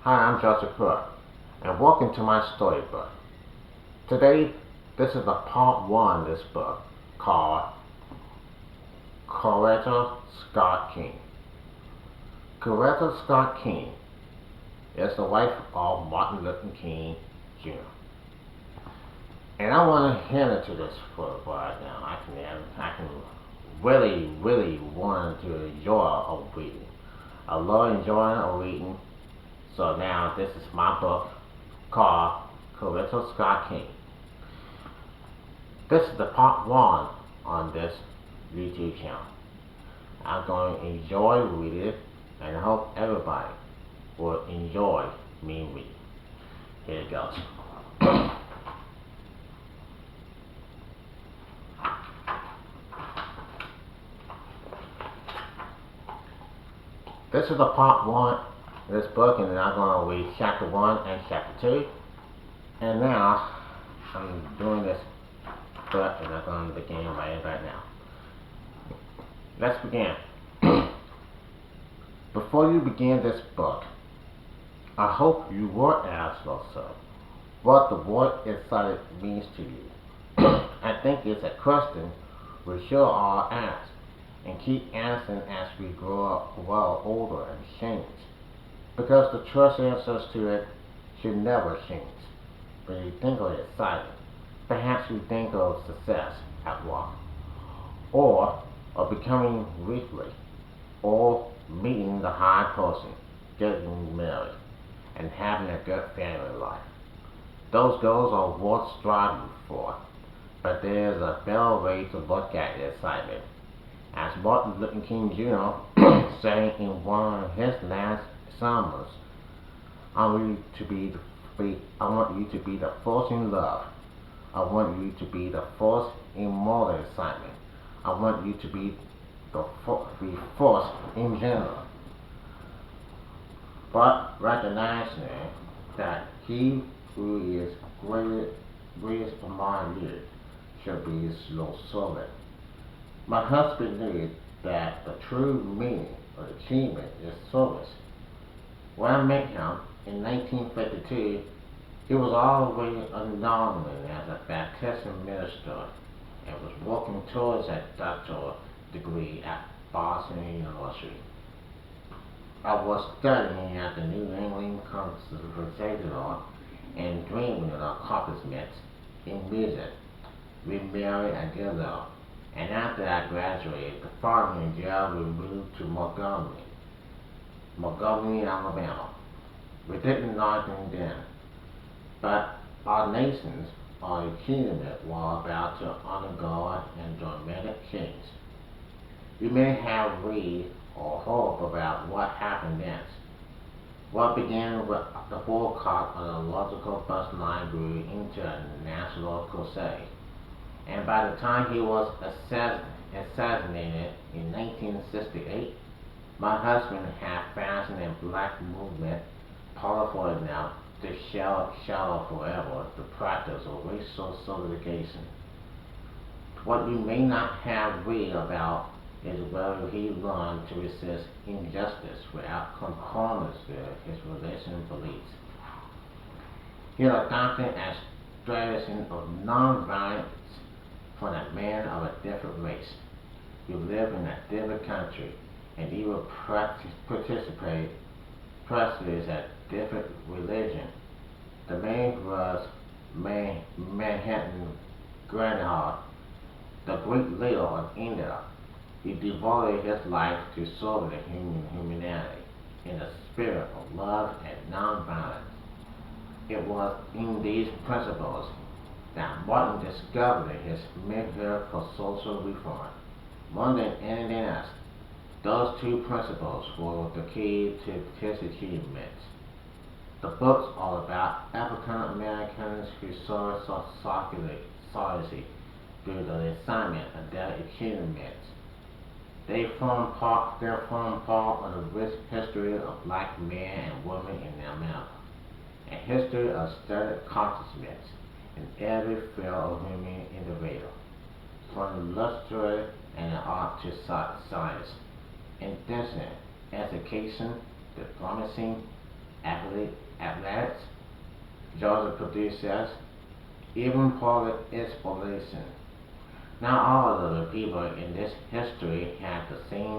Hi, I'm Joseph Crudup, and welcome to my storybook. Today, this is the part one of this book called Coretta Scott King. Coretta Scott King is the wife of Martin Luther King Jr. And I want to hand it to this book right now. I can really want to enjoy a reading. I love enjoying a reading. So now this is my book called Coretta Scott King. This is the part one on this YouTube channel. I'm going to enjoy reading it, and I hope everybody will enjoy me reading. Here it goes. This is the part one of this book, and then I'm going to read chapter one and chapter two. And now I'm doing this book, and I'm going to begin right now. Let's begin. Before you begin this book, I hope you will ask yourself what the word excited means to you. I think it's a question we should all ask and keep answering as we grow older and change. Because the trust answers to it should never change. When you think of exciting, perhaps you think of success at work, or of becoming weekly, or meeting the high person, getting married, and having a good family life. Those goals are worth striving for, but there is a better way to look at excitement. As Martin Luther King Jr. said in one of his last sermons, I want you to be the first in love. I want you to be the first in moral excitement. I want you to be the first in general. But recognizing that he who is greatest among you shall be his slow servant. My husband knew that the true meaning of achievement is service. When I met him in 1952, he was already anomaly as a baptism minister and was working towards a doctoral degree at Boston University. I was studying at the New England Conservatoire and dreaming of accomplishments in music. We married a girl, and after I graduated, the following year we moved to Montgomery, Alabama. We didn't know anything then, but our nations, our achievement, were about to undergo a dramatic change. You may have read or heard about what happened next. What began with the boycott of the logical bus line grew into a national crusade, and by the time he was assassinated in 1968, my husband had fashioned a black movement powerful enough to shadow forever the practice of racial segregation. What you may not have read about is whether he learned to resist injustice without compromising his religious beliefs. He adopted a strategy of nonviolence from a man of a different race. You live in a different country, and you will participate practices a different religion. The man was Manhattan Grandhog, the great leader of India. He devoted his life to serving humanity in a spirit of love and nonviolence. It was in these principles that Martin discovered his method for social reform. More than anything else, those two principles were the key to his achievements. The books are about African Americans who saw society through the assignment of their achievements. They form part of the rich history of black men and women in America, a history of studied accomplishments in every field of human individual, from literature and the art to science, investment, education, diplomacy, athletics, Georgia producers, even public exploration. Not all of the people in this history had the same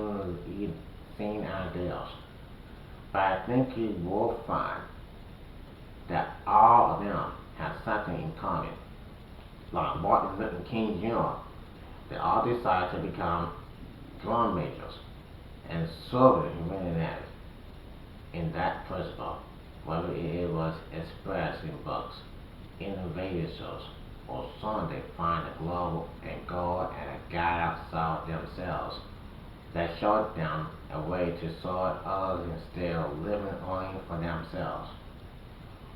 ideals, but I think you will find that all of them have something in common. Like Martin Luther King Jr., they all decided to become drum majors and Soviet millionaires in that principle, whether it was expressed in books, innovative shows, or songs they find a globe and gold and a guide outside themselves that showed them a way to serve others instead of living only for themselves.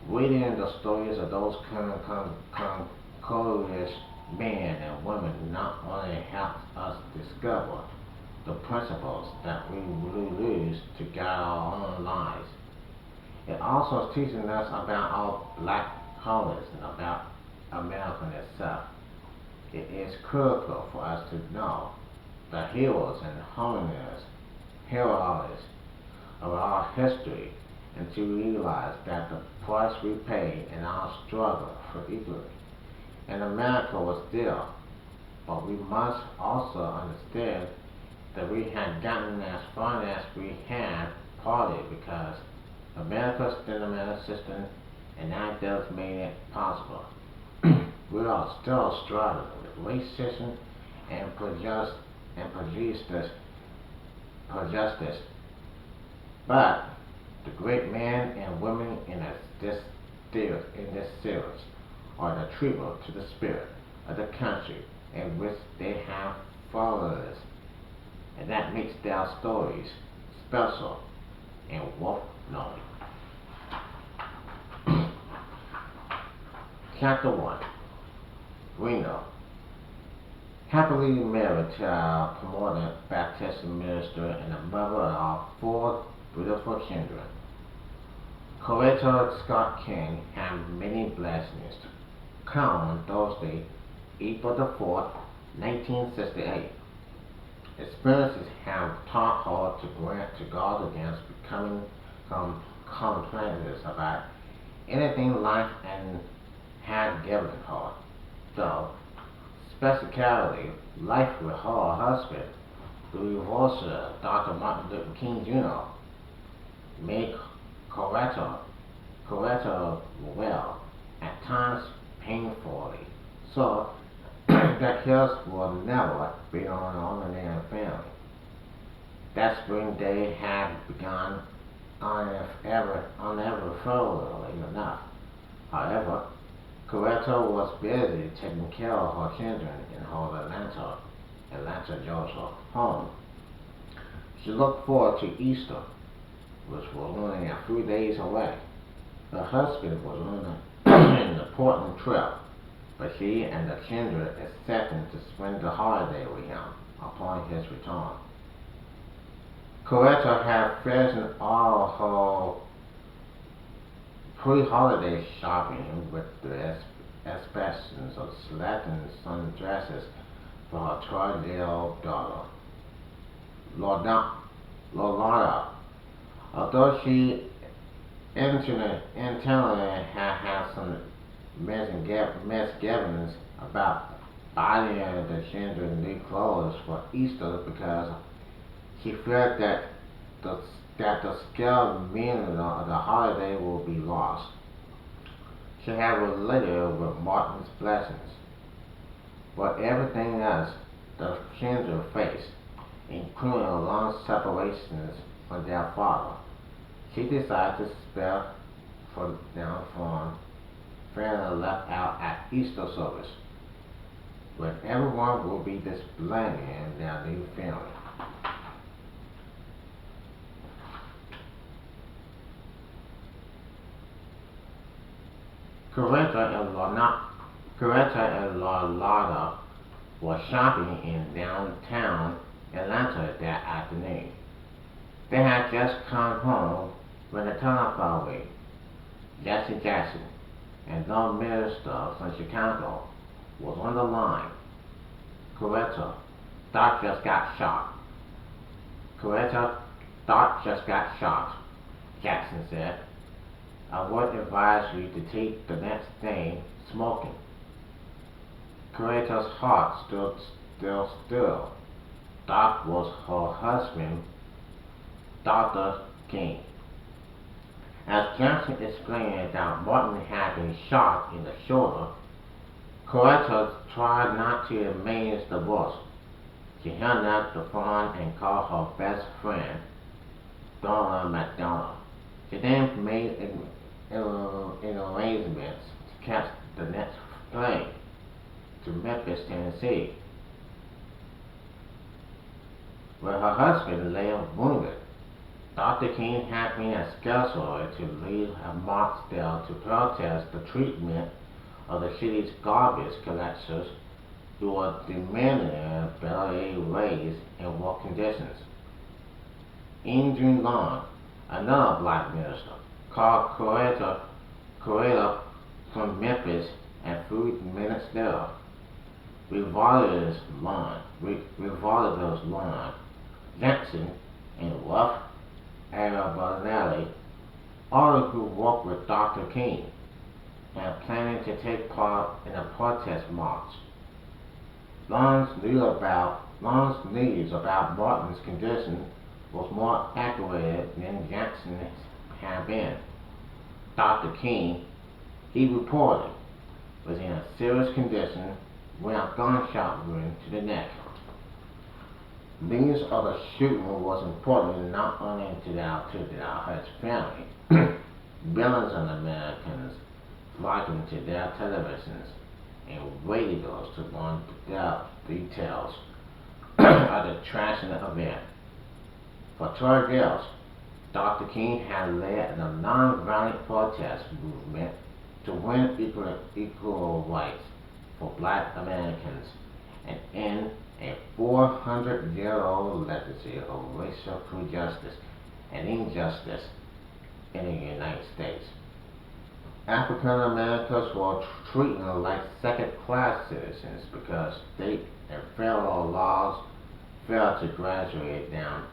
Reading the stories of those courageous men and women not only helps us discover the principles that we will use to guide our own lives, it also is teaching us about our black colors and about America itself. It is critical for us to know the heroes and heroes of our history and to realize that the price we paid in our struggle for equality in America was dear, but we must also understand that we had gotten as far as we had partly because America's fundamental system and ideals made it possible. We are still struggling with racism and prejudice, but the great men and women in this series are the tribute to the spirit of the country in which they have followed us, and that makes their stories special and worth knowing. Chapter 1. Reno. Happily married to a promoted Baptist minister and the mother of 4 beautiful children. Coretta Scott King had many blessings to come on Thursday, April the 4th, 1968. Experiences have taught her to guard against becoming complaining about anything life and had given her, though specifically life with her husband, the reverser Dr. Martin Luther King Jr., made Coretta well, at times painfully, so that his will never be on ordinary family. That spring day had begun uneventfully enough. However, Coretta was busy taking care of her children in her Atlanta, Georgia home. She looked forward to Easter, which was only a few days away. Her husband was on an important trip, but she and the children accepted to spend the holiday with him upon his return. Coretta had finished all her pre-holiday shopping with the exceptions of selecting some dresses for her 12-year-old daughter, Loretta. Although she internally had some misgivings about buying the children new clothes for Easter because she feared that the scale meaning of the holiday will be lost. She had related with Martin's blessings, but everything else the children faced, including long separations from their father, she decided to spare for them from feeling left out at Easter service, when everyone will be displaying their new family. Coretta and Loretta were shopping in downtown Atlanta that afternoon. They had just come home when the telephone rang. Jesse Jackson, and the minister from Chicago, was on the line. Coretta, Doc just got shot. Coretta, Doc just got shot, Jackson said. I would advise you to take the next thing smoking. Coretta's heart stood still. That was her husband, Dr. King. As Johnson explained that Martin had been shot in the shoulder, Coretta tried not to amaze the boss. She held out the phone and called her best friend, Donna McDonald. She then made arrangements to catch the next plane to Memphis, Tennessee, where her husband lay wounded. Dr. King had been scheduled to lead a march there to protest the treatment of the city's garbage collectors who were demanding better raise and work conditions. Andrew Long, another black minister, called Coretta from Memphis and 3 minutes later, Revolver's line, Jackson, and Ruff Arabinelli, all who worked with Dr. King and planning to take part in a protest march. Long's news about Martin's condition was more accurate than Jackson's had been. Dr. King, he reported, was in a serious condition when a gunshot wound to the neck. News of the shooting was important not only to his family, millions of Americans flocking to their televisions and radios to learn the details of the tragic event. For 12 years, Dr. King had led a nonviolent protest movement to win equal rights for black Americans and end a 400-year-old legacy of racial injustice and injustice in the United States. African Americans were treated like second-class citizens because state and federal laws failed to graduate down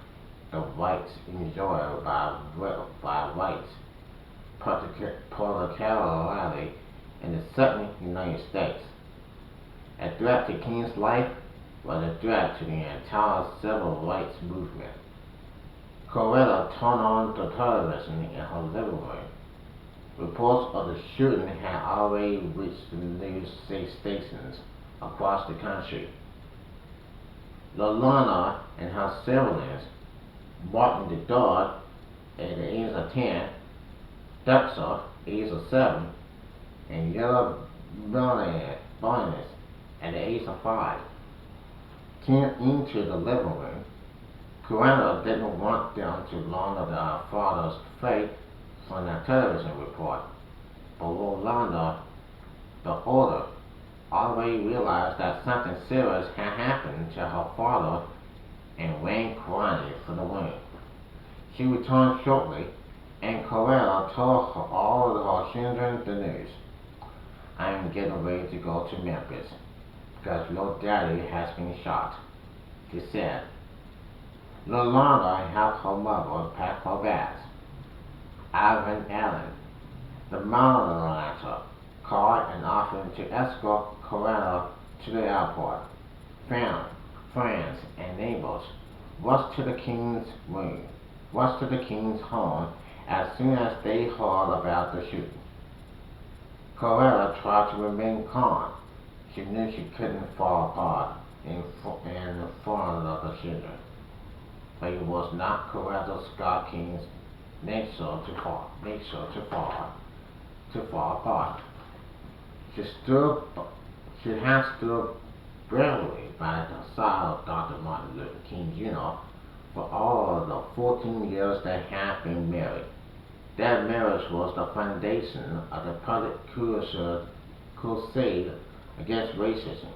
the rights enjoyed by whites, particularly in the southern United States. A threat to King's life was a threat to the entire civil rights movement. Coretta turned on the television in her living room. Reports of the shooting had already reached the news stations across the country. Lolana and her siblings, Martin the dog, at the age of 10, Dexter, age of 7, and Yellow Bonus, at the age of 5, came into the living room. Coretta didn't want them to learn of their father's fate from the television report, but Rolanda, the older, already realized that something serious had happened to her father and ran crying for the room. She returned shortly, and Coretta told all of her children the news. "I am getting ready to go to Memphis, because your daddy has been shot," she said. Rolanda helped her mother pack her bags. Ivan Allen, the monitor, called and offered to escort Coretta to the airport. Family, friends, and neighbors rushed to the king's home as soon as they heard about the shooting. Coretta tried to remain calm. She knew she couldn't fall apart in front of the children, but it was not Coretta Scott King's nature to fall apart. She had stood bravely by the side of Dr. Martin Luther King Jr. for all of the 14 years they had been married. That marriage was the foundation of the public crusade against racism.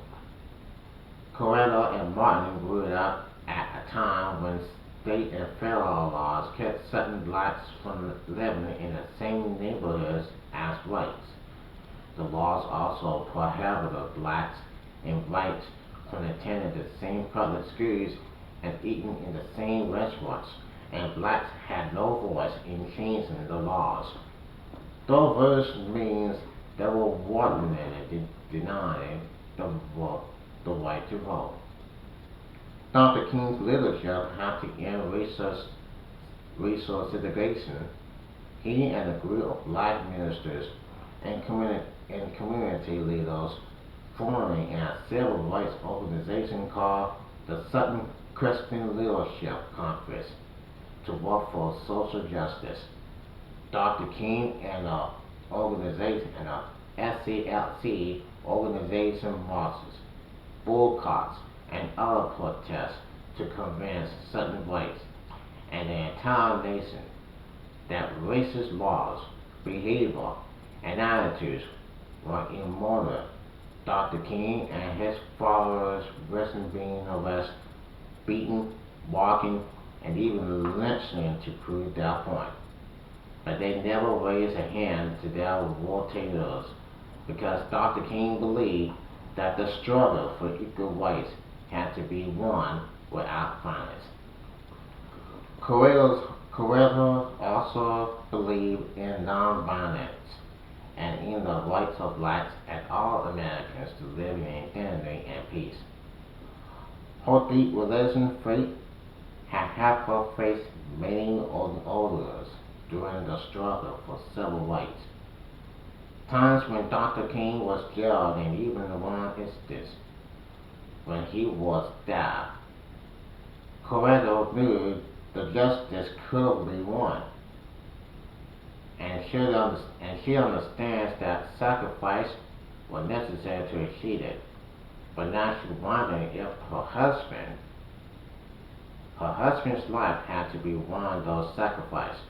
Coretta and Martin grew up at a time when state and federal laws kept certain blacks from living in the same neighborhoods as whites. The laws also prohibited blacks and whites from attending the same public schools and eating in the same restaurants, and blacks had no voice in changing the laws. The verse means they were wanting and denying the vote, the right to vote. Dr. King's leadership had to end resource segregation. He and a group of black ministers and community leaders forming a civil rights organization called the Southern Christian Leadership Conference to work for social justice. Dr. King and the organization and the SCLC organization marches, boycotts, and other protests to convince certain whites and the entire nation that racist laws, behavior, and attitudes were immoral. Dr. King and his followers risked being arrested, beaten, walking, and even lynching to prove their point. But they never raised a hand to their warriors because Dr. King believed that the struggle for equal rights had to be won without violence. Coretta also believed in nonviolence and in the rights of blacks and all Americans to live in dignity and peace. Her deep religious faith had helped her face many orders during the struggle for civil rights. Times when Dr. King was jailed and even one instance when he was stabbed. Coretta knew the justice could be won, and she understands that sacrifice was necessary to achieve it. But now she's wondering if her husband's life had to be one of those sacrifices.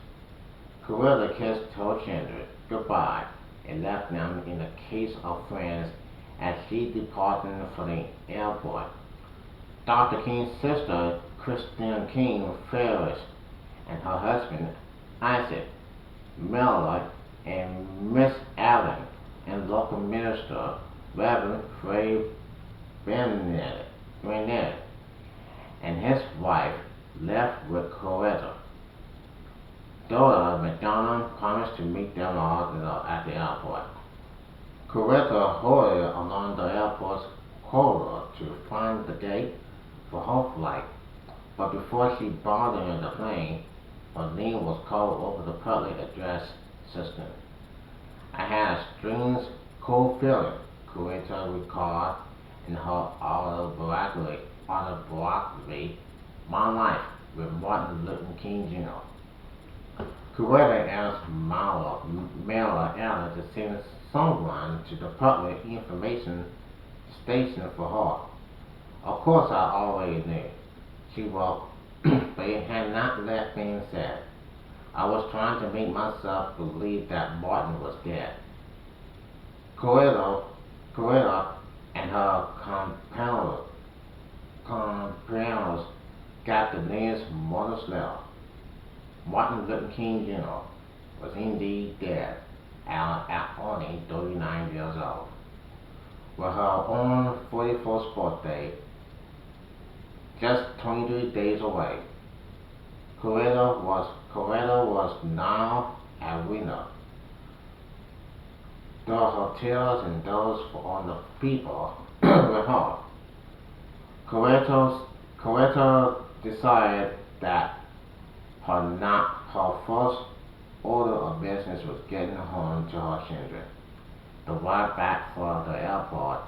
Coretta kissed her children goodbye and left them in a case of friends as she departed for the airport. Dr. King's sister, Christine King Ferris, and her husband, Isaac Miller, and Miss Allen, and local minister, Reverend Fred Bennett, and his wife left with Coretta. Daughter McDonald promised to meet them all at the airport. Coretta hurried along the airport's corridor to find the gate for her flight, but before she boarded the plane, her name was called over the public address system. I had a strange, cold feeling, Coretta recalled in her autobiography, My Life with Martin Luther King Jr. Coretta asked Miller Allen to send someone to the public information station for her. Of course I already knew, she wrote, but it had not left being said. I was trying to make myself believe that Martin was dead. Coretta and her companions got the news months later. Martin Luther King Jr. was indeed dead at only 39 years old. With her own 41st birthday just 23 days away, Coretta was now a winner. The hotels and those on the people with her. Coretta decided that her first order of business was getting home to her children. The ride back from the airport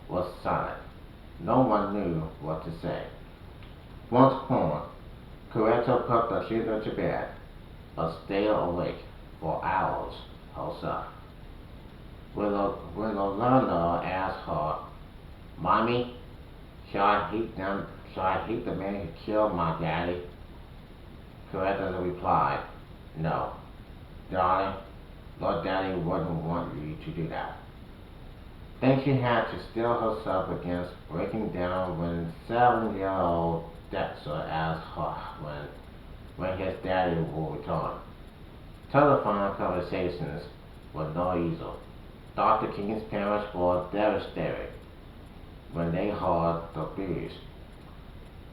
was silent. No one knew what to say. Once home, Coretta put the children to bed, but stayed awake for hours herself. When the learner asked her, "Mommy, shall I hate the man who killed my daddy?" Coretta replied, "No, darling, Lord Daddy wouldn't want you to do that." Then she had to steel herself against breaking down when 7-year-old Dexter asked her when his daddy would return. Telephone conversations were no easier. Dr. King's parents were devastated when they heard the news.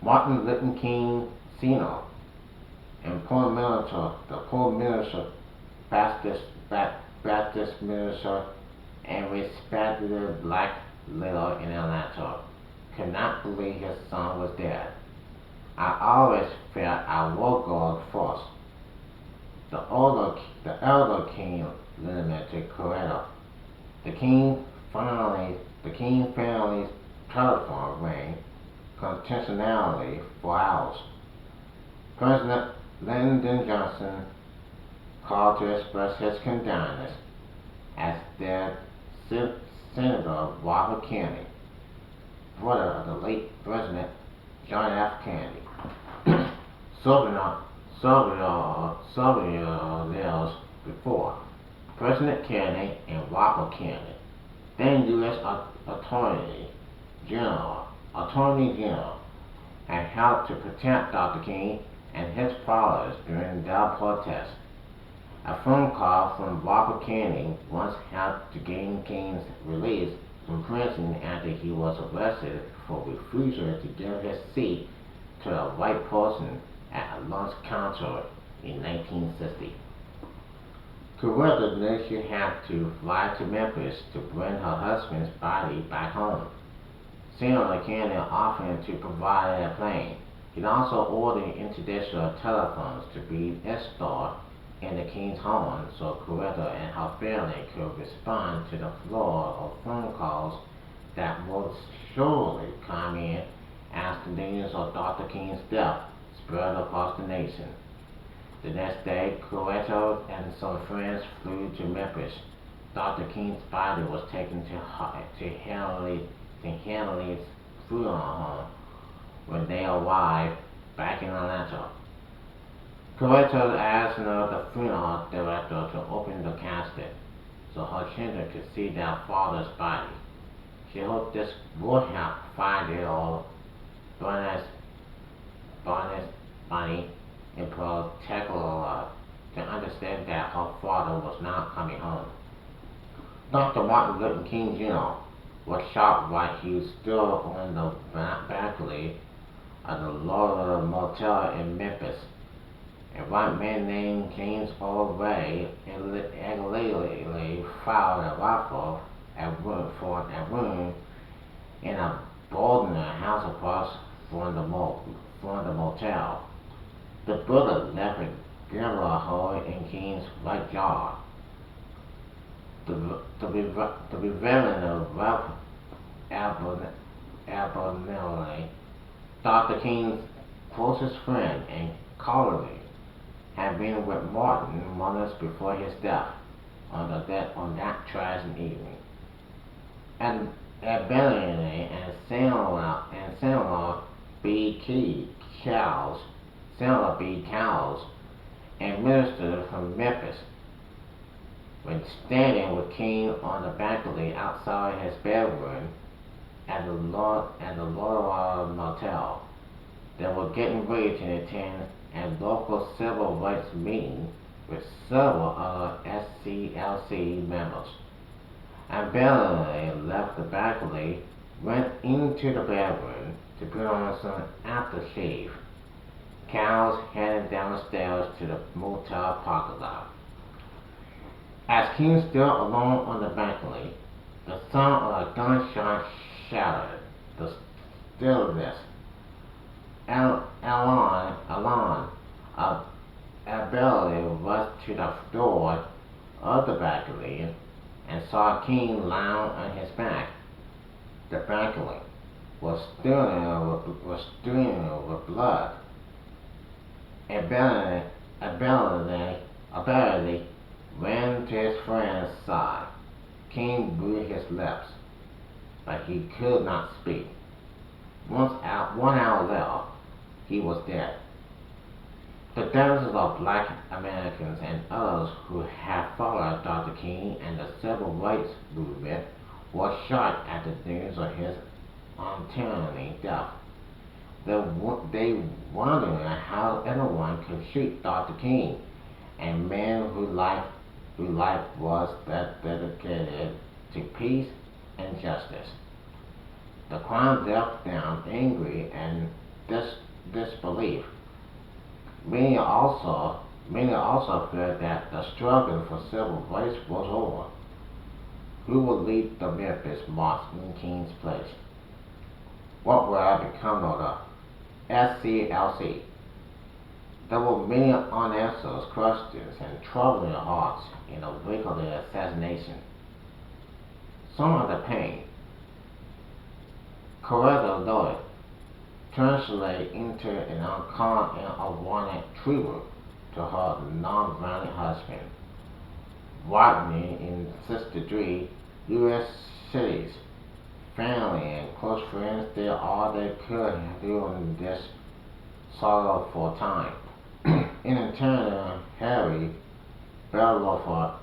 Martin Luther King Sr. and the poor minister Baptist minister and respected black leader in Atlanta, could not believe his son was dead. I always felt I would go first. The elder king lamented Coretta. The king family's telephone rang continually for hours. President Lyndon Johnson called to express his condolences, as did Senator Robert Kennedy, brother of the late President John F. Kennedy. Several years before, President Kennedy and Robert Kennedy, then U.S. Attorney General, had helped to protect Dr. King and his followers during their protests. A phone call from Robert Kennedy once helped to gain King's release from prison after he was arrested for refusing to give his seat to a white person at a lunch counter in 1960. Coretta knew she had to fly to Memphis to bring her husband's body back home. Senator Kennedy offered to provide a plane. He also ordered international telephones to be installed in the king's home so Coretta and her family could respond to the flood of phone calls that would surely come in as the news of Dr. King's death spread across the nation. The next day, Coretta and some friends flew to Memphis. Dr. King's body was taken to Henley's funeral home when they arrived back in Atlanta. Coretta asked the funeral director to open the casket so her children could see their father's body. She hoped this would help 5-year-old Barnes Bunny in particular to understand that her father was not coming home. Dr. Martin Luther King Jr. was shot while he stood on the balcony of the Laurel Motel in Memphis. A white man named James O. Ray illegally fired a rifle for a room in a Baltimore house across from the motel. The bullet left a gaping hole in King's right jaw. The revealing of Ralph Abernathy, Dr. King's closest friend and colleague, had been with Martin months before his death on that tragic evening. And Abernathy and Samuel B. Cowles, and minister from Memphis, when standing with King on the balcony outside his bedroom at the Laurel Motel. They were getting ready to attend a local civil rights meeting with several other SCLC members. And Bellamy left the balcony, went into the bedroom to put on some aftershave. Cowles headed downstairs to the motel parking lot. As King stood alone on the balcony, the sound of a gunshot shattered the stillness. Alon Abellio rushed to the door of the balcony and saw King lying on his back. The balcony was streaming with blood. Abellio ran to his friend's side. King blew his lips, but he could not speak. 1 hour later, he was dead. The dozens of black Americans and others who had followed Dr. King and the civil rights movement were shocked at the news of his untimely death. They wondered how anyone could shoot Dr. King, a man whose life was dedicated to peace and justice. The crowd left them angry and disbelief. Many also Many also feared that the struggle for civil rights was over. Who would lead the Memphis March in King's place? What would have become of the SCLC? There were many unanswered questions and troubling hearts in the wake of the assassination. Some of the pain, Coretta noted, translated into an uncommon and unwanted tribute to her non-violent husband, widening in 63 U.S. cities. Family and close friends did all they could during this sorrowful time. In turn, Harry Belafonte,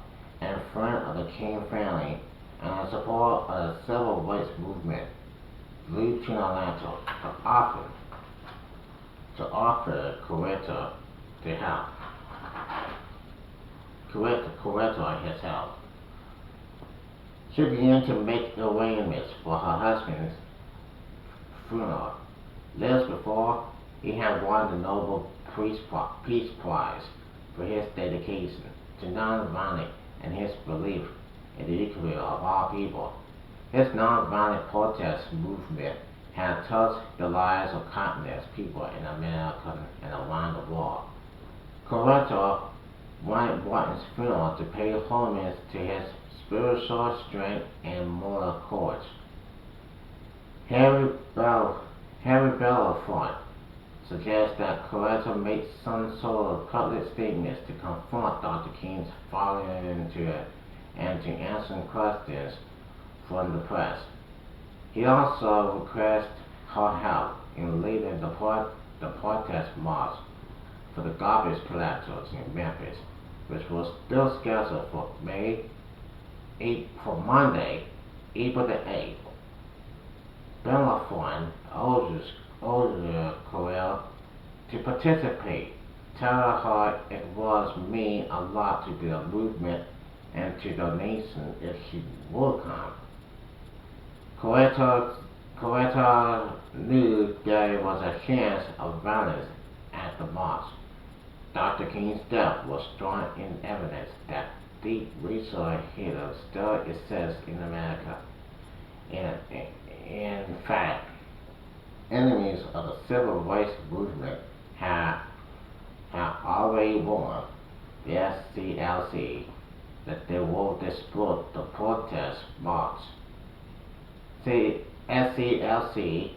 and friend of the King family, and a supporter of the civil rights movement, flew to Atlanta to offer Coretta to help. Coretta his help. She began to make arrangements for her husband's funeral. Years before, he had won the Nobel Peace Prize for his dedication to nonviolence and his belief in the equality of all people. His nonviolent protest movement had touched the lives of countless people in America and around the world. Coretta wanted Martin's funeral to pay homage to his spiritual strength and moral courage. Harry Belafonte suggests that Coretta make some sort of public statements to confront Dr. King's falling into it and to answer questions from the press. He also requested her help in leading the protest march for the garbage collectors in Memphis, which was still scheduled for Monday, April the 8th. Belafonte urged Coretta to participate, telling her it was mean a lot to the movement and to the nation if she would come. Coretta knew there was a chance of violence at the march. Dr. King's death was strong in evidence that deep racial hatred still exists in America. In fact, enemies of the civil rights movement have already warned the SCLC that they will disrupt the protest march. The SCLC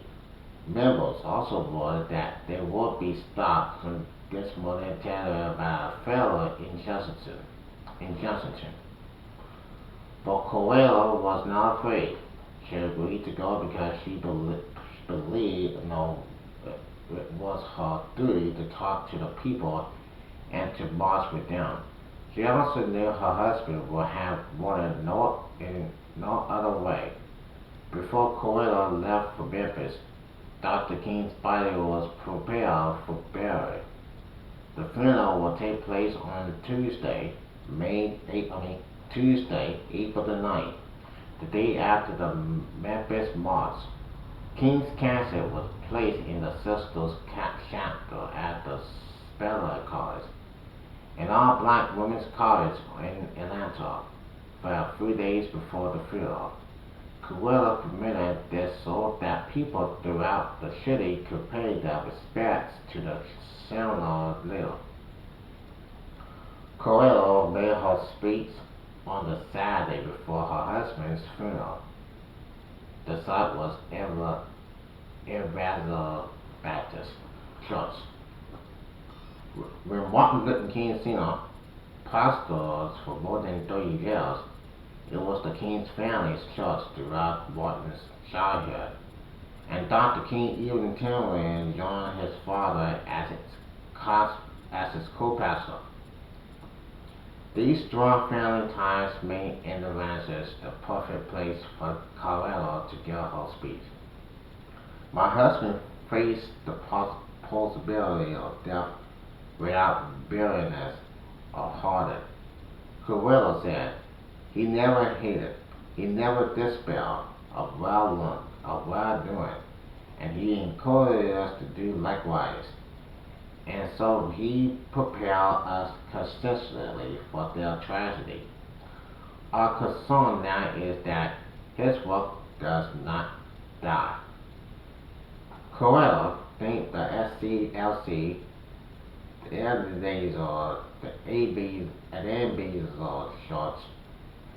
members also warned that they would be stopped from this momentarily by a federal injunction. But Coretta was not afraid. She agreed to go because she believed it was her duty to talk to the people and to march with them. She also knew her husband would have wanted in no other way. Before Coretta left for Memphis, Dr. King's body was prepared for burial. The funeral will take place on Tuesday, April the 9th, the day after the Memphis March. King's casket was placed in the Sisters' Chapel at the Speller College, an all-black women's college in Atlanta, for 3 days before the funeral. Coretta permitted this so that people throughout the city could pay their respects to the ceremonial leader. Coretta made her speech on the Saturday before her husband's funeral. The site was Evangel Baptist Church. When Martin Luther King Sr. pastored for more than 30 years, it was the King's family's church throughout Martin's childhood, and Dr. King even temporarily joined his father as his co-pastor. These strong family ties made Indianapolis the perfect place for Coretta to give her speech. My husband faced the possibility of death without bitterness or heartache. Coretta said, he never hated, he never despaired of well-doing, and he encouraged us to do likewise. and so he prepared us consistently for their tragedy. Our concern now is that his work does not die. Coretta thinks the SCLC, the LDs or the ABs and MBs or shorts,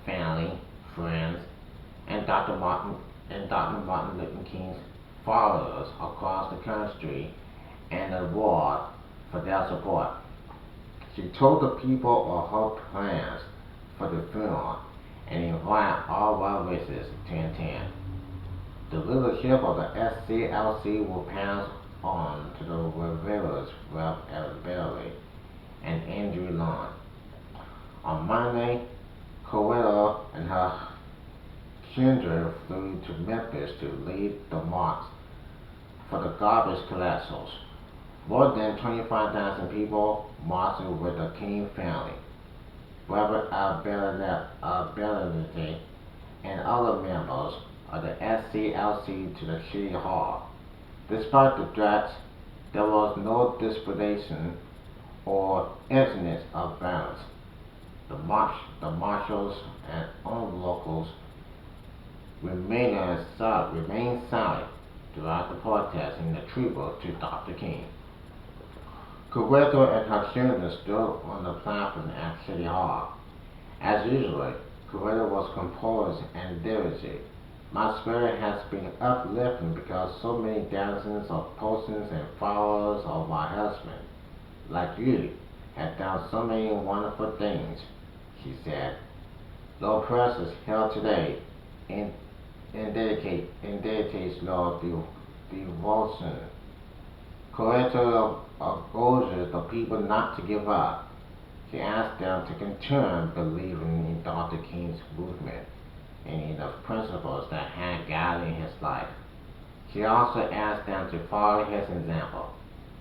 family, friends, and Dr. Martin Luther King's followers across the country and the world for their support. She told the people of her plans for the funeral and invited all well wishers to attend. The leadership of the SCLC will pass on to the revealers Ralph L. Bailey and Andrew Long. On Monday, Coretta and her children flew to Memphis to lead the march for the garbage collectors. More than 25,000 people marched with the King family. Robert Abernathy and other members of the SCLC to the City Hall. Despite the threats, there was no disputation or incidents of violence. The marshals and locals remained silent throughout the protest in the tribute to Dr. King. Coretta and her children stood on the platform at City Hall. As usual, Coretta was composed and diligent. My spirit has been uplifted because so many thousands of persons and followers of my husband, like you, have done so many wonderful things, she said. The press is held today in dedicates Lord devotion. Coretta urges the people not to give up. She asked them to continue believing in Dr. King's movement and in the principles that had guided his life. She also asked them to follow his example,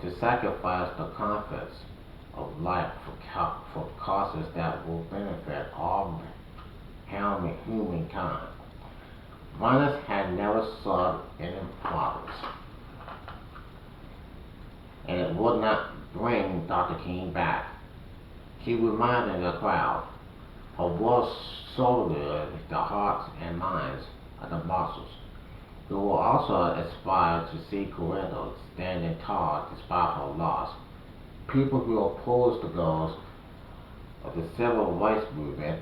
to sacrifice the comforts of life for causes that will benefit all humankind. Violence had never solved any problems, and it would not bring Dr. King back. She reminded the crowd, her words sobered the hearts and minds of the marshals, who were also inspired to see Coretta standing tall despite her loss. People who opposed the goals of the civil rights movement,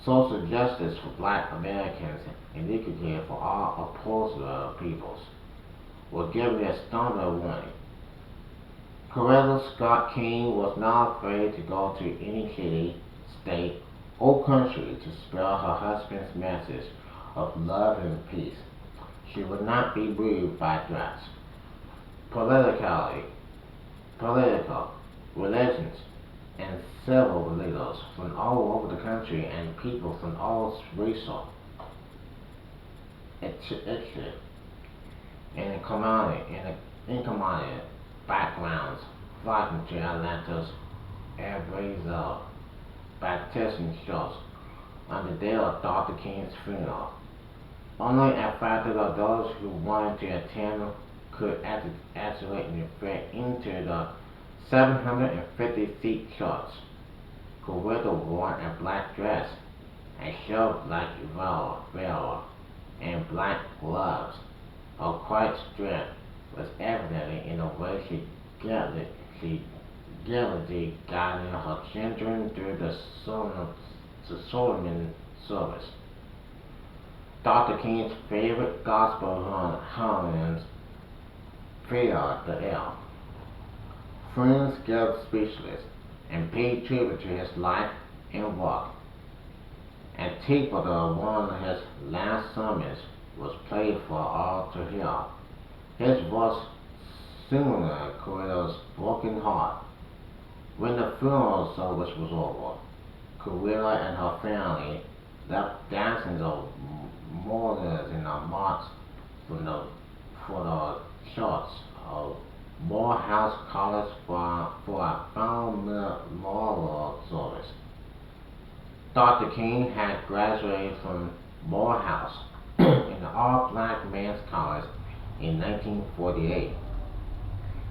social justice for black Americans, and equality for all opposed peoples, were given a stronger warning. Coretta Scott King was not afraid to go to any city, state, or country to spread her husband's message of love and peace. She would not be moved by threats. Political, religions, and civil leaders from all over the country and people from all races, and commanded backgrounds flocking to Atlanta's Ebenezer Baptist Church on the day of Dr. King's funeral. Only a fraction of those who wanted to attend could actually fit into the 750-seat church. Coretta wore a black dress, a short black veil, and black gloves. Her quiet strength was evident in the way she gallantly guided her children through the Solomon service. Dr. King's favorite gospel hymns filled the air. Friends gathered speechless and paid tribute to his life and work. A tape of one of his last sermons was played for all to hear. His voice similar to Coretta's broken heart. When the funeral service was over, Coretta and her family left dozens of mourners in a march for the church of Morehouse College for a final memorial service. Dr. King had graduated from Morehouse in the all-black men's college in 1948.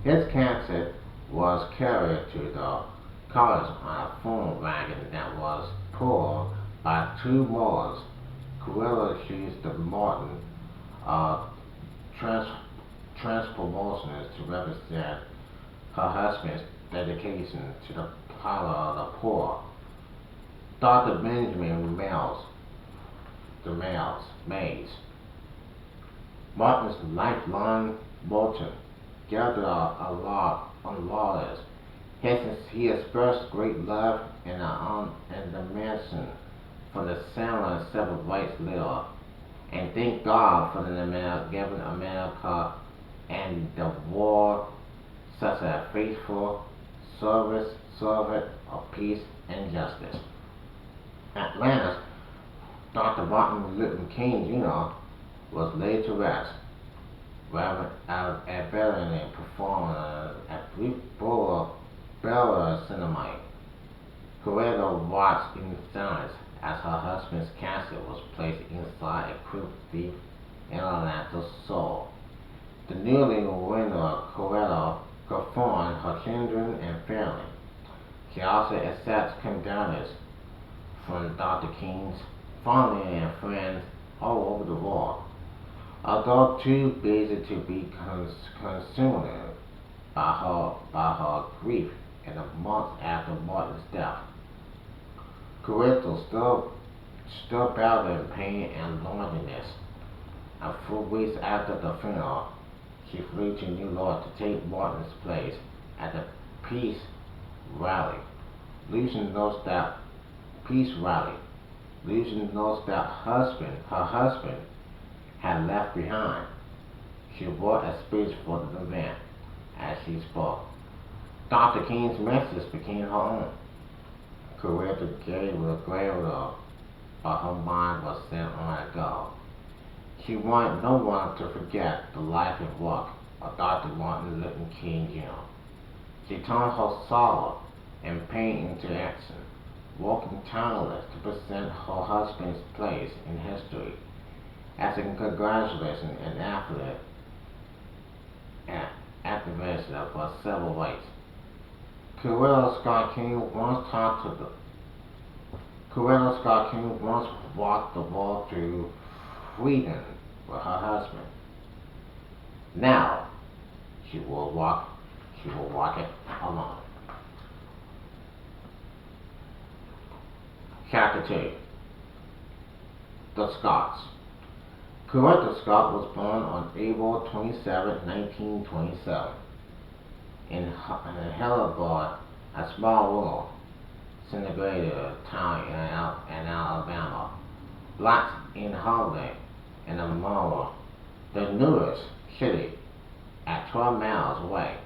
His casket was carried to the college on a phone wagon that was pulled by two Moors. Coretta accused the Martin of trans- transpromotions to represent her husband's dedication to the power of the poor. Dr. Benjamin Mays, Martin's lifelong motive, gathered a lot of lawyers. He expressed great love and admiration for the Salmon Civil Rights Law, and thank God for giving America and the war such a faithful servant of peace and justice. At last, Dr. Martin Luther King Jr. was laid to rest. A veteran performed a brief burial ceremony. Coretta watched in silence as her husband's casket was placed inside a quick deep Atlanta soul. The newly widow Coretta confronted her children and family. She also accepts condolences from Dr. King's family and friends all over the world. Although too busy to be consumed by her grief in the months after Martin's death, Coretta still battled pain and loneliness. A few weeks after the funeral, she flew to New York to take Martin's place at the peace rally, losing those that her husband had left behind. She wrote a speech for the event. As she spoke, Dr. King's message became her own. Coretta gave a grateful, but her mind was set on a goal. She wanted no one to forget the life and work of Dr. Martin Luther King Jr. She turned her sorrow and pain into action, working tirelessly to present her husband's place in history as a congratulation and activist for civil rights. Coretta Scott King once walked the road to freedom with her husband. Now she will walk it alone. Chapter 2. The Scots. Coretta Scott was born on April 27, 1927, in Helleborg, a small rural segregated town in Alabama. Blacks in Harlem and Aurora, the nearest city, at 12 miles away,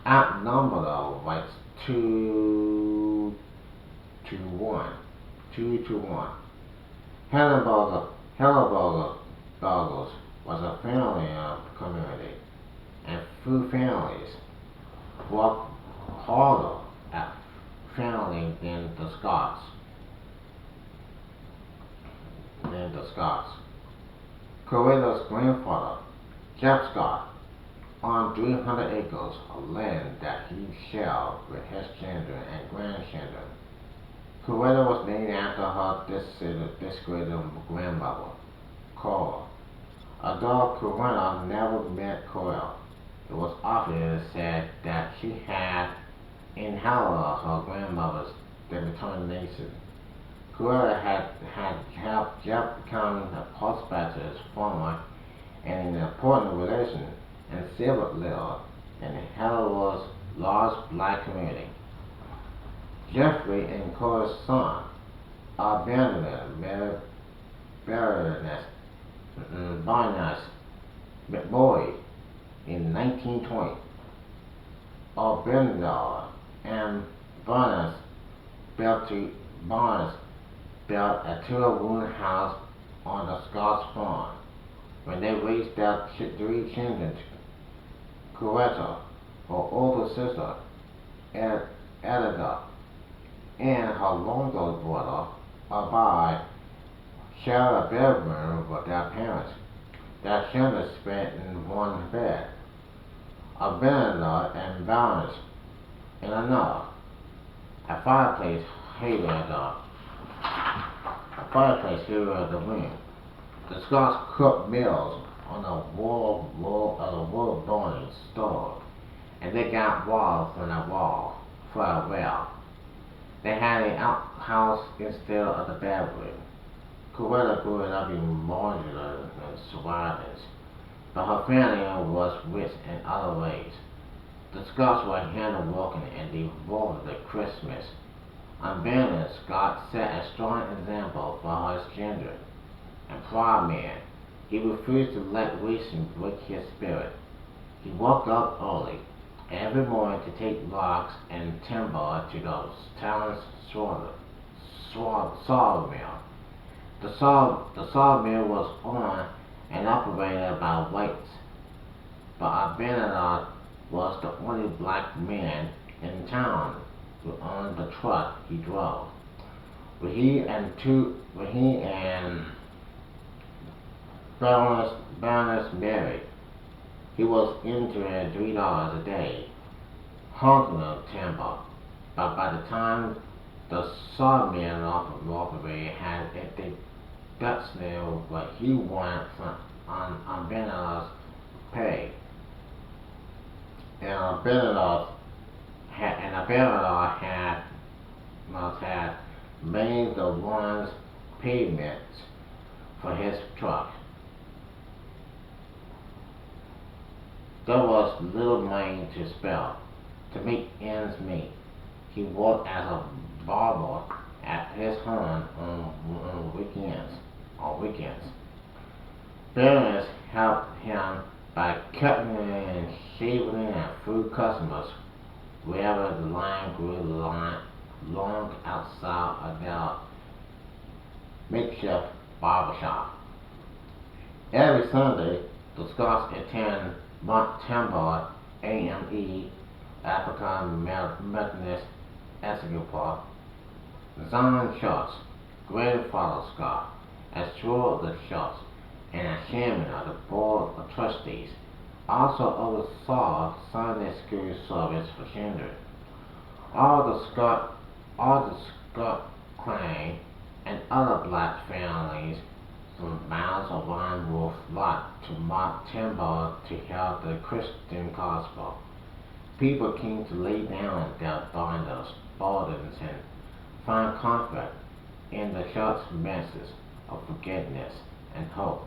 outnumbered the whites 2-1. Helleborg was a family community, and few families worked harder at family than the Scots. Coretta's grandfather, Jeff Scott, owned 300 acres of land that he shared with his children and grandchildren. Coretta was named after her discredited grandmother, Cora. Although Coretta never met Coretta, it was often said that she had inherited her grandmother's determination. Coretta had helped Jeff become a prospector's farmer and an important relation and civic leader in Helleborg's large black community. Jeffrey and Cora's son, Baroness McBoy, in 1920. Bernard and Barnes built a two-room house on the Scots farm. When they raised their three children, Coretta, her older sister, Edda, and her younger brother, Abide, shared a bedroom with their parents. Their children spent in one bed. Bernard and Barnes In another, a fireplace heater the room. The Scots cooked meals on a wood burning stove, and they got water from the wall for a well. They had an outhouse instead of the bedroom. Coretta grew up in modular surroundings, but her family was rich in other ways. The Scots were hard-working and devoted to Christmas. Unbalanced, Scott set a strong example for his children. And proud man, he refused to let reason break his spirit. He woke up early every morning to take logs and timber to the town's sawmill. The sawmill was owned and operated by whites, but Abinadar was the only black man in town who owned the truck he drove. When he and Baroness married, he was entering $3 a day, honking of timber. But by the time the sawmill operator had empty guts knew what he wanted from Abinadab's pay, and Abinadab must have made the one's payments for his truck. There was little money to spare. To make ends meet, he worked as a barber at his home on weekends. Parents helped him by cutting and shaving and food customers wherever the line grew long outside of their makeshift barbershop. Every Sunday, the Scots attend Mount Tambor AME African Methodist Episcopal. John Schultz, grandfather Scott, as steward of the Schultz and as chairman of the board of trustees, also oversaw Sunday school service for children. All the Scott clan and other black families from miles around were flocked to Mount Tambor to hear the Christian gospel. People came to lay down their burdens and find comfort in the Schultz messages of forgiveness and hope.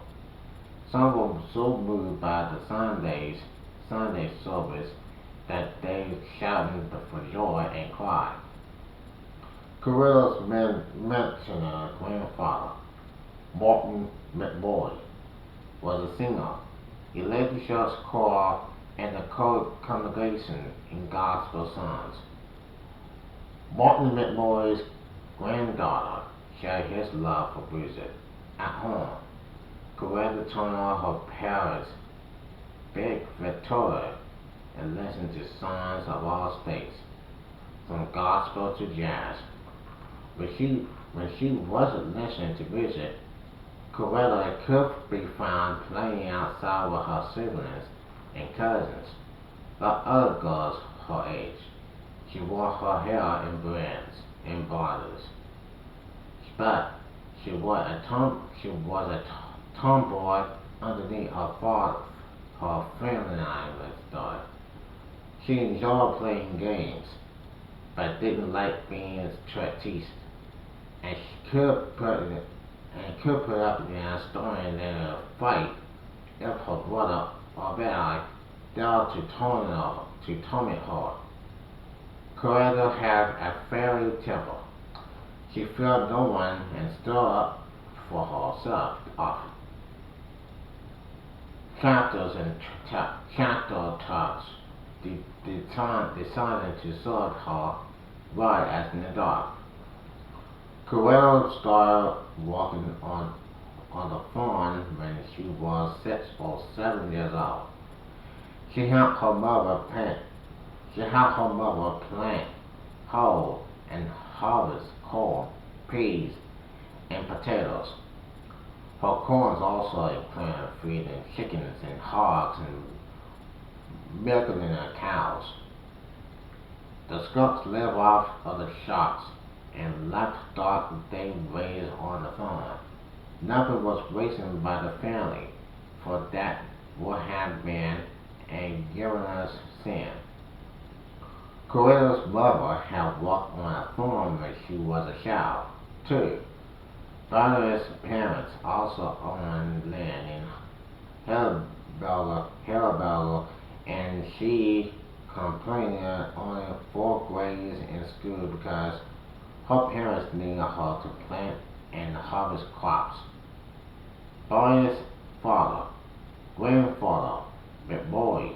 Some were so moved by the Sunday service that they shouted for joy and cried. Coretta's mentioned grandfather, Martin McBoy, was a singer. He led the Schultz choir and the congregation in gospel songs. Martin McBoy's granddaughter shared his love for music. At home, Coretta turned on her parents' big Victoria and listened to songs of all states, from gospel to jazz. When she wasn't listening to music, Coretta could be found playing outside with her siblings and cousins, like other girls her age. She wore her hair in braids and borders, but she was a tomboy underneath her feminine style. She enjoyed playing games, but didn't like being teased, and she could put up against storming in a fight if her brother or Barry dared to torment her. Coretta had a fairy temper. She feared no one and stood up for herself often. Captors and chapter talks decided to serve her right as in the dark. Coretta started working on the farm when she was 6 or 7 years old. She helped her mother plant, hoe, and harvest corn, peas, and potatoes. Her corns also included feeding chickens and hogs and milking their cows. The Scots lived off of the shots and livestock they raised on the farm. Nothing was wasted by the family, for that would have been a grievous sin. Coretta's mother had walked on a farm when she was a child, too. Valery's parents also owned land in Hillbello, and she completed only 4 grades in school because her parents needed her to plant and harvest crops. Valery's father, grandfather, McBoy,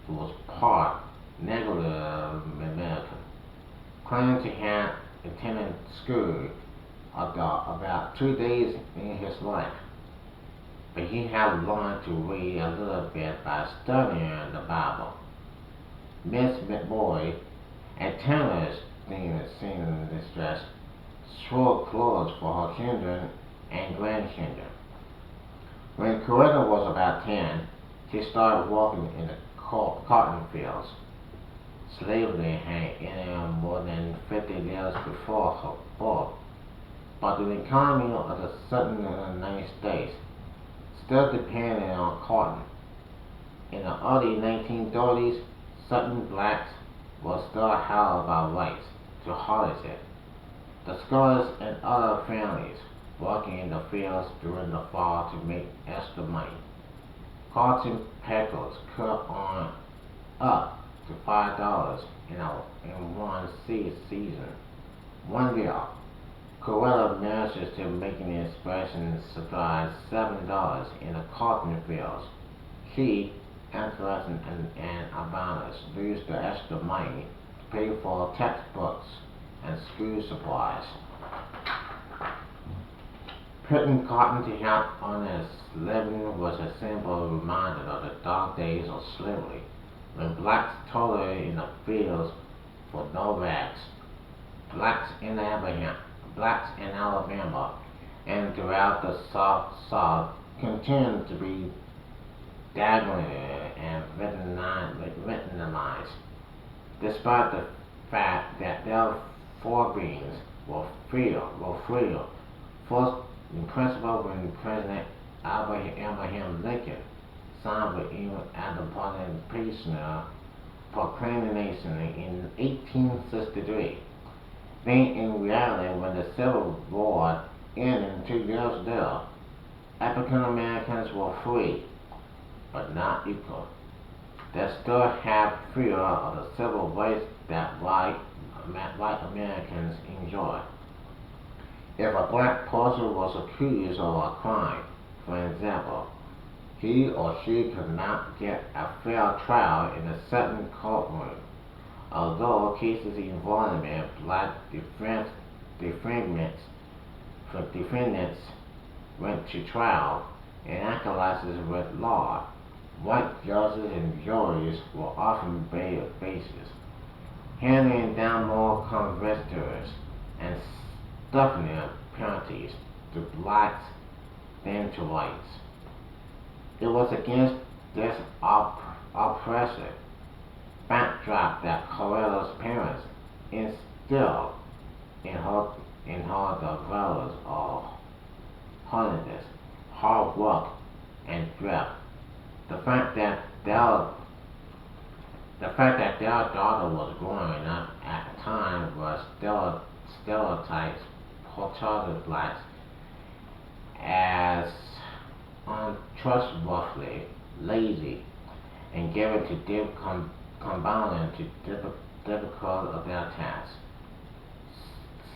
who was part Native American, claimed to have attended school about 2 days in his life, but he had learned to read a little bit by studying the Bible. Miss McBoy, at times seeing distress, swore clothes for her children and grandchildren. When Coretta was about 10, she started working in the cotton fields. Slavery had ended more than 50 years before her birth, but the economy of the southern United States still depended on cotton. In the early 1930s, Southern blacks were still held by whites to harvest it. The Scholars and other families working in the fields during the fall to make extra money. Cotton peckers cut on up to $5 in one season. One year, Coretta manages to make an expression surprise $7 in the cotton fields. She, interested and Abanas used the extra money to pay for textbooks and school supplies. Putting cotton to help on his living was a simple reminder of the dark days of slavery, when blacks toiled in the fields for no rags. Blacks in Alabama and throughout the South continued to be diagnosed and victimized, despite the fact that their forebears were free. First in principle when President Abraham Lincoln signed with even at the Parliament proclamation in 1863. Then in reality, when the Civil War ended 2 years later, African Americans were free, but not equal. They still have fear of the civil rights that white Americans enjoy. If a black person was accused of a crime, for example, he or she could not get a fair trial in a certain courtroom. Although cases involving black defendants went to trial in accordance with law, white judges and juries were often bases, handing down more convictions and stifling penalties to blacks than to whites. It was against this oppressive backdrop that Coretta's parents instilled in her the values of holiness, hard work, and thrift. The fact that their daughter was growing up at the time was stereotypes portrayed blacks as untrustworthy, lazy, and given to combining to difficult of their tasks.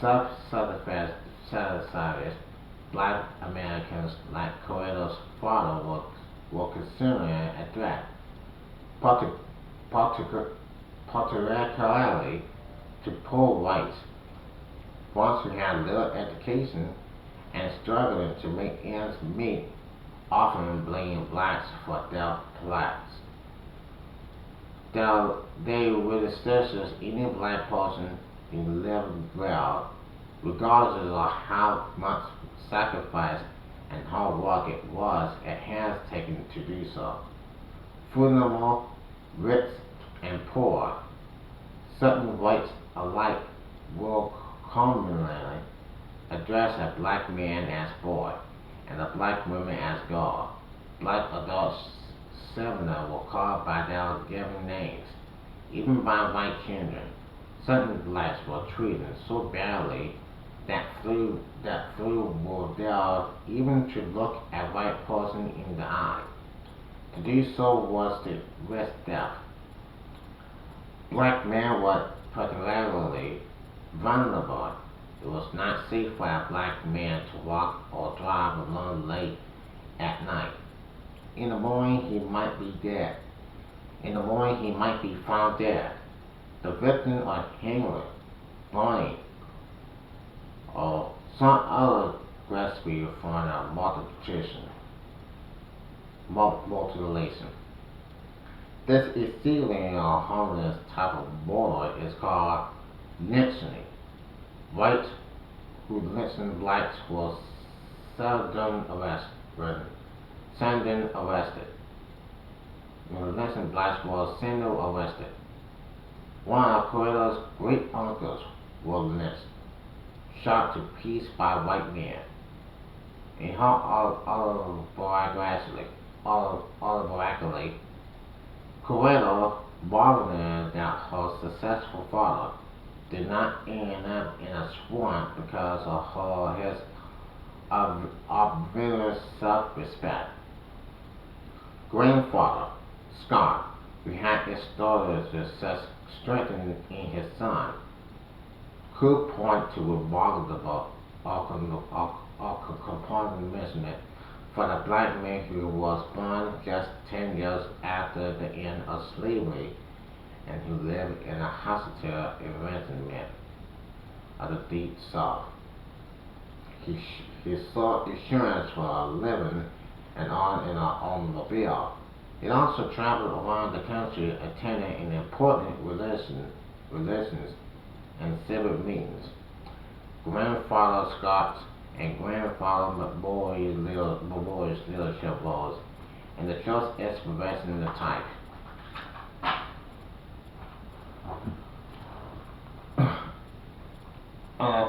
Self-satisfied black Americans like Coretta's father were considered a threat, particularly to poor whites, ones who had little education and struggling to make ends meet, often blame blacks for their plight. They were suspicious any black person who lived well, regardless of how much sacrifice and hard work it has taken to do so. Furthermore, rich and poor, Certain whites alike will commonly address a black man as boy and a black woman as girl. Black adults similar were called by their given names, even by white children. Certain blacks were treated so badly that few will dare even to look a white person in the eye. To do so was to risk death. Black men were particularly vulnerable. It was not safe for a black man to walk or drive alone late at night. In the morning he might be dead. In the morning he might be found dead. The victim of hanging, burning, or some other recipe for a mutilation. This exceedingly harmless type of murder is called lynching. Whites who lynched blacks were seldom arrested. Seldom arrested. When lynching blacks was seldom arrested. One of Coretta's great uncles was lynched, shot to pieces by white men. In her autobiography, Coretta marveled that her successful father did not end up in a swamp because of his obvious self-respect. Grandfather Scott, who had installed such strength in his son, could point to remarkable accomplishment for the black man who was born just 10 years after the end of slavery and who lived in a hostile environment of the Deep South. He sought insurance for a living and on in an automobile. He also traveled around the country attending important relations and civic meetings. Grandfather Scott's and Grandfather Memorial's leadership roles in the church expressing the type.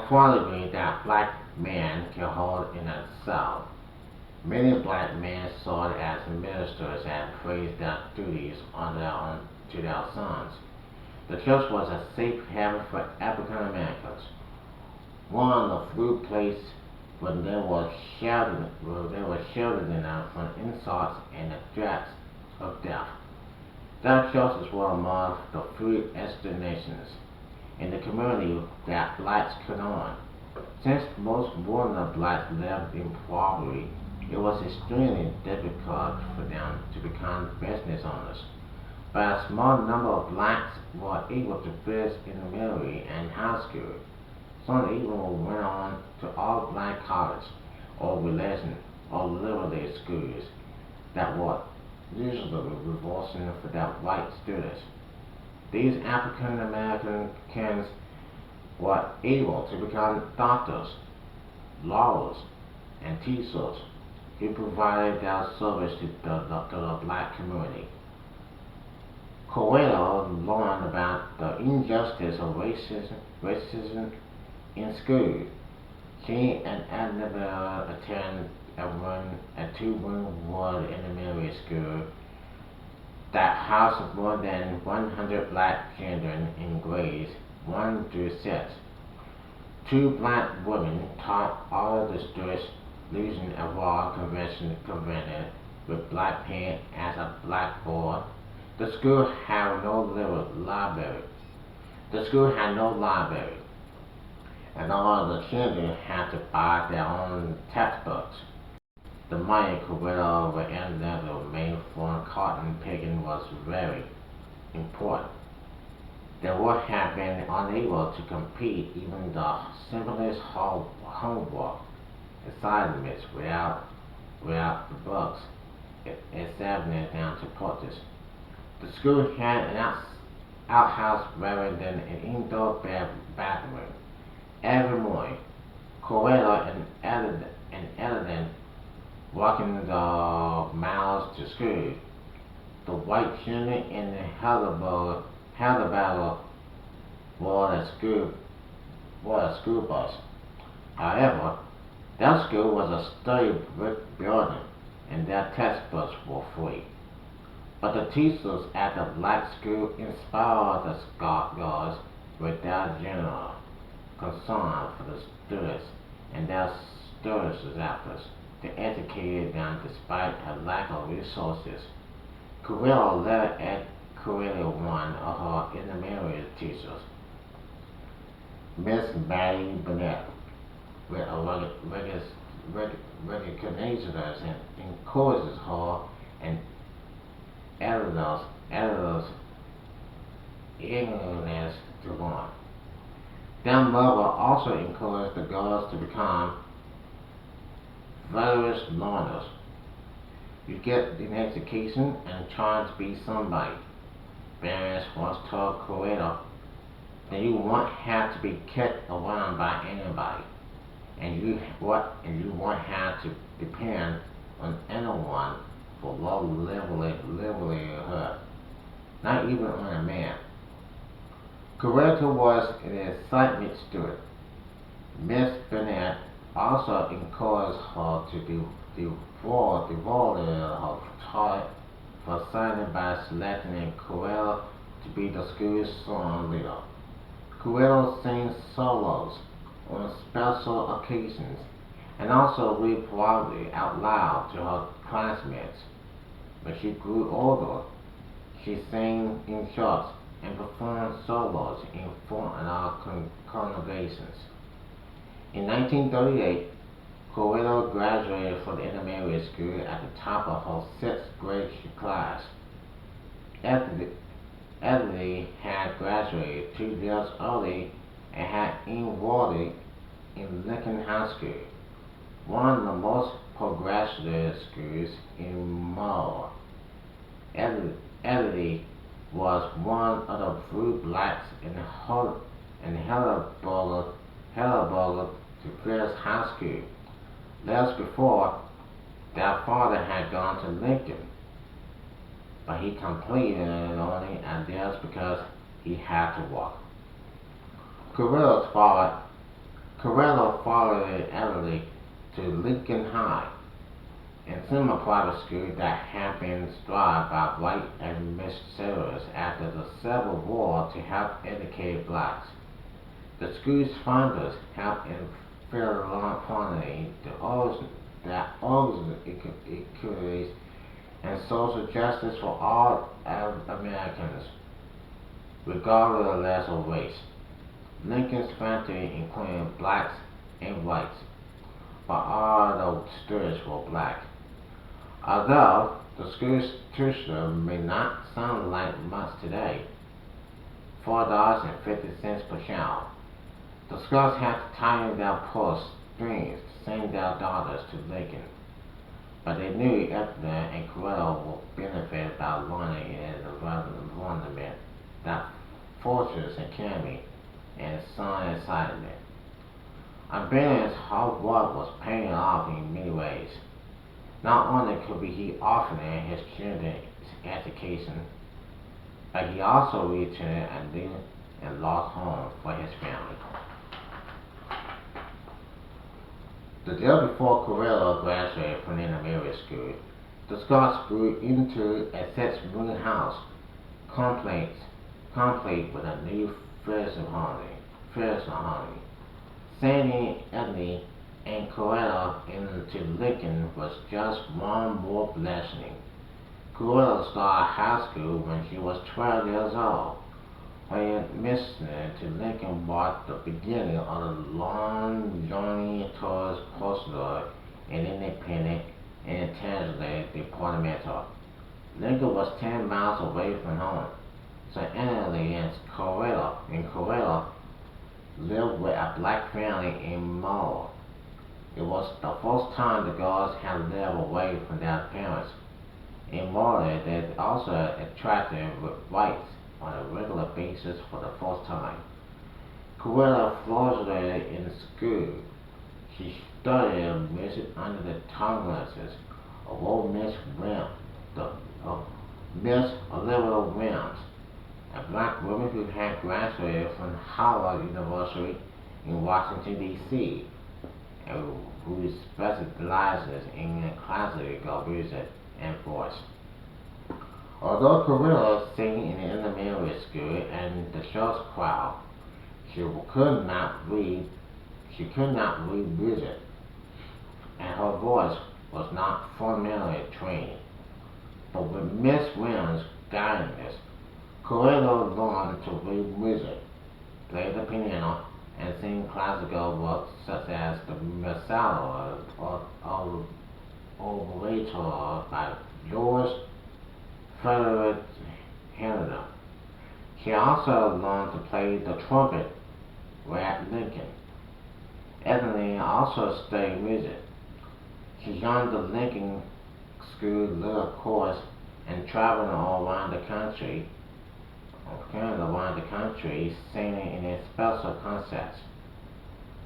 Quality that black men can hold in itself. Many black men saw it as ministers and praised their duties to their sons. The church was a safe haven for African Americans, one of the few places where they were sheltered enough from insults and the threats of death. Their churches were among the few institutions in the community that blacks could own. Since most vulnerable blacks lived in poverty, it was extremely difficult for them to become business owners. But a small number of blacks were able to finish elementary and high school. Some even went on to all-black college or religion or liberal schools that were usually revolting for their white students. These African Americans were able to become doctors, lawyers, and teachers who provided their service to the black community. Coretta learned about the injustice of racism in school. She and Annabelle attended a two-room ward elementary school that housed more than 100 black children in grades 1 through 6. Two black women taught all the students using a wall convention with black paint as a blackboard. The school had no library. And all the children had to buy their own textbooks. The money Coretta over Annabelle made from cotton picking was very important. They would have been unable to complete even the simplest homework assignments without the books, examining down to purchase. The school had an outhouse rather than an indoor bathroom. Every morning, Coretta and Ellen walking the miles to school. The white children in the Hannibal wore a school bus. However, their school was a Storybook building, and their textbooks were free. But the teachers at the black school inspired the Scott Guards with their general concern for the students and their students' efforts to educate them despite a lack of resources. Coretta later educated one of her intermediate teachers, Miss Mattie Bennett, with a recognizes and encourages her and editors eagerness to learn. Their mother also encouraged the girls to become vigorous learners. You get an education and try to be somebody. Parents once told Coretta that you won't have to be kicked around by anybody, and you won't have to depend on anyone for low livelihood, not even on a man. Coretta was an excitement student. Miss Bennett also encouraged her to devote her time for singing by selecting Coretta to be the school's song leader. Coretta sings solos on special occasions and also read poetry out loud to her classmates. When she grew older, she sang in church and performed solos in front of congregations. In 1938, Coretta graduated from the intermediate school at the top of her sixth grade class. Emily had graduated 2 years early and had enrolled in Lincoln High School, one of the most progressive schools in Moore. Emily was one of the few blacks in Hellerberg to finish high school. Years before, their father had gone to Lincoln, but he completed it only and that's because he had to walk. Coretta followed Emily to Lincoln High, a semi-private school that had been started by white administrators after the Civil War to help educate blacks. The school's founders helped in funding that origins equity and social justice for all Americans, regardless of race. Lincoln's faculty included blacks and whites, but all the students were black. Although the school's tuition may not sound like much today, $4.50 per child, the schools had to tighten their purse strings to send their daughters to Lincoln. But they knew Edna and Coretta would benefit by learning in an environment that fosters academy and sun excitement. Abelian's hard work was paying off in many ways. Not only could he offer his children education, but he also returned a new and lost home for his family. The year before Coretta graduated from intermediate school, the Scots grew into a six-room house, complete with a new furniture. Sending Emily and Coretta into Lincoln was just one more blessing. Coretta started high school when she was 12 years old, when admission to Lincoln marked the beginning of a long journey towards personal and independent and intelligently departmental. Lincoln was 10 miles away from home, so Emily and Coretta lived with a black family in Moore. It was the first time the girls had lived away from their parents. In Moore, they also attracted whites on a regular basis for the first time. Coretta flourished in school. She studied music under the tutelage of old Miss Olivia Williams. a black woman who had graduated from Howard University in Washington, D.C., and who specializes in classical music and voice. Although Coretta sang in elementary school and the show's crowd, she could not read music, and her voice was not formally trained. But with Miss Williams' guidance, Coretta learned to read music, play the piano, and sing classical works such as the Messiah or Overture by George Frederick Handel. She also learned to play the trumpet while at Lincoln. Ebony also studied music. She joined the Lincoln School little course and traveled around the country singing in its special concerts.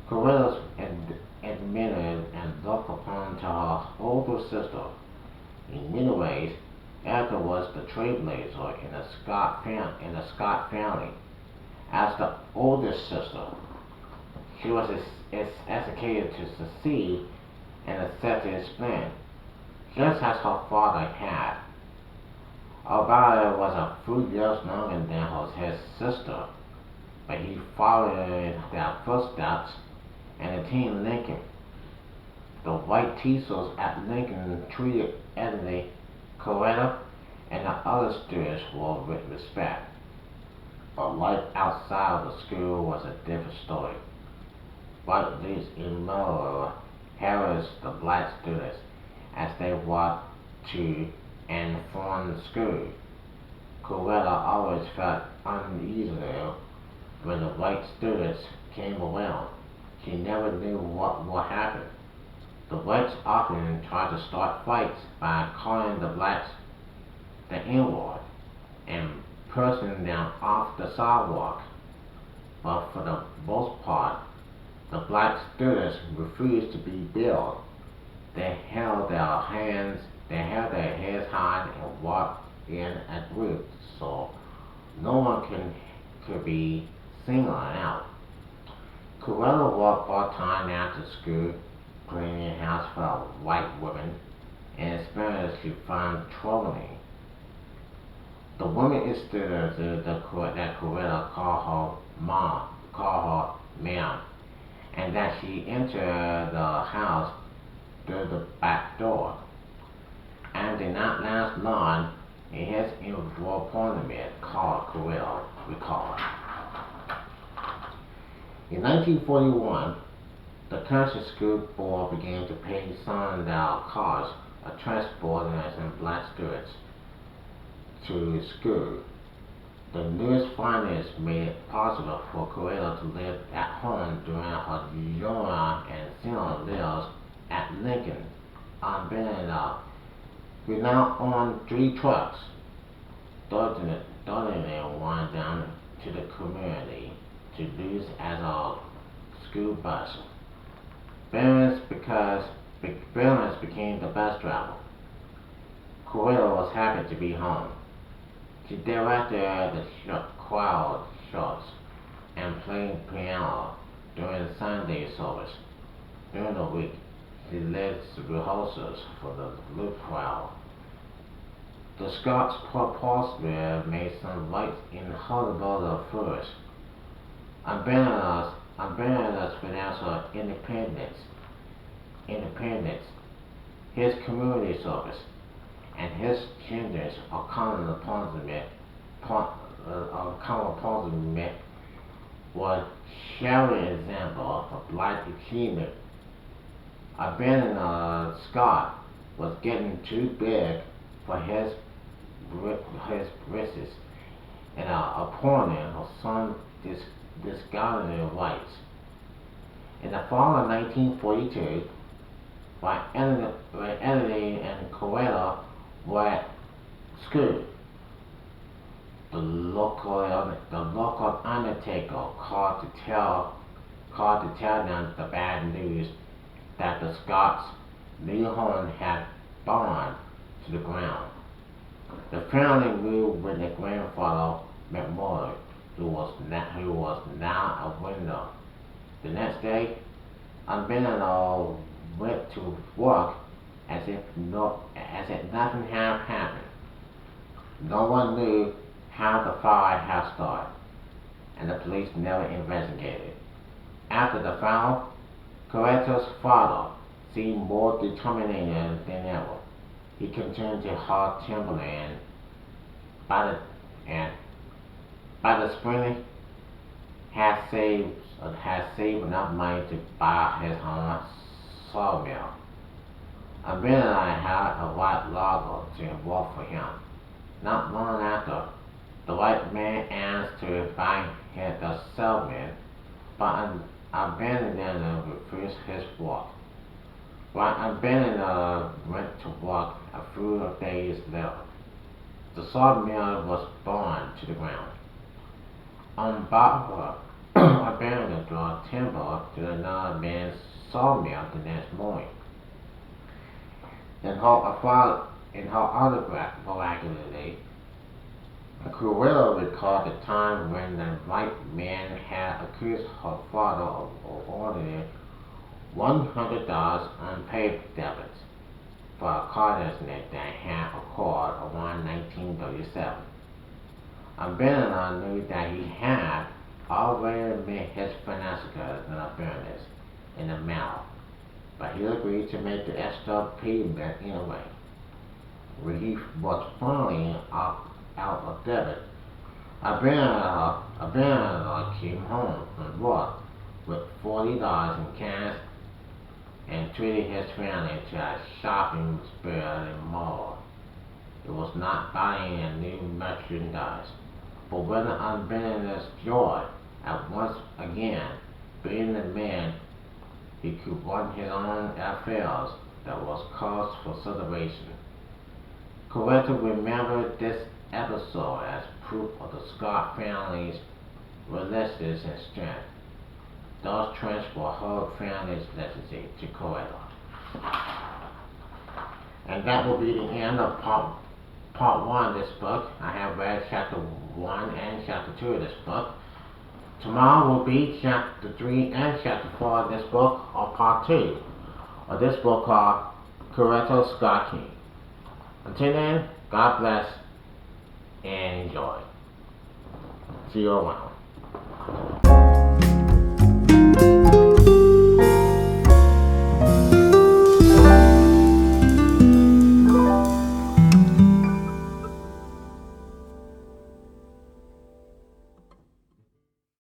Coretta admitted and looked upon to her older sister. In many ways, Erica was the trailblazer in the Scott family. As the oldest sister, she was educated to succeed and accepted his plan, just as her father had. Albert was a few years younger than his sister, but he followed in their footsteps and attended Lincoln. The white teachers at Lincoln treated Emily, Coretta, and the other students with respect. But life outside of the school was a different story. White leads immoral harassed the black students as they walked to and from school. Coretta always felt uneasy when the white students came around. She never knew what would happen. The whites often tried to start fights by calling the blacks the N-word and pushing them off the sidewalk. But for the most part, the black students refused to be billed. They held their heads high and walked in a group, so no one could be singled out. Coretta worked part-time after school, cleaning a house for white women, an experience she found troubling. The women students that Coretta called her ma'am, and that she entered the house through the back door, and did not last long in his employment, called Coretta recalled. In 1941, the country school board began to pay Sundown costs of transporting and black students to school. The newest finance made it possible for Coretta to live at home during her young and senior years at Lincoln. Benedict, we now own 3 trucks, donating one down to the community to use as a school bus. Barons became the bus driver. Coretta was happy to be home. She directed the choir shows and played piano during Sunday service. During the week, she led rehearsals for the group choir. The Scots Postman made some lights in Hullabella first. Unbanned financial independence, his community service, and his changes are common appointment was sharing example of black achievement. Abandoned Scott was getting too big for his britches and appointing of some discarded rights. In the fall of 1942, while Emily and Coretta were at school, the local undertaker called to tell them the bad news that the Scots' new home had burned to the ground. The family moved with their grandfather memorial, who was now a widow. The next day, Albino went to work as if nothing had happened. No one knew how the fire had started, and the police never investigated. After the fire, Coretta's father seemed more determined than ever. He continued to haul timber, and by the and by the spring had saved enough money to buy his own sawmill. Abimelech had a white logger to work for him. Not long after, the white man asked to buy the sawmill, but Abimelech refused his work. While Abimelech went to work a few days later, the sawmill was burned to the ground. Barbara Abimelech brought timber to another man's sawmill the next morning. In her autobiography, Coretta recalled the time when the white man had accused her father of ordering $100 unpaid debits for a car accident that had occurred around 1937. Abimelech knew that he had already met his financial abilities in the matter, but he agreed to make the extra payment anyway. When he was finally out of debit, Abimelech came home from work with $40 in cash and treated his family to a shopping spree in the mall. It was not buying a new merchandise, but whether Abimelech's joy at once again being the man he could run his own affairs that was cause for celebration. Coretta remembered this episode as proof of the Scott family's resilience and strength. Those traits were her family's legacy to Coretta. And that will be the end of part one of this book. I have read chapter 1 and chapter 2 of this book. Tomorrow will be chapter 3 and chapter 4 of this book, or part 2 of this book called Coretta Scott King. Until then, God bless and enjoy. See you around.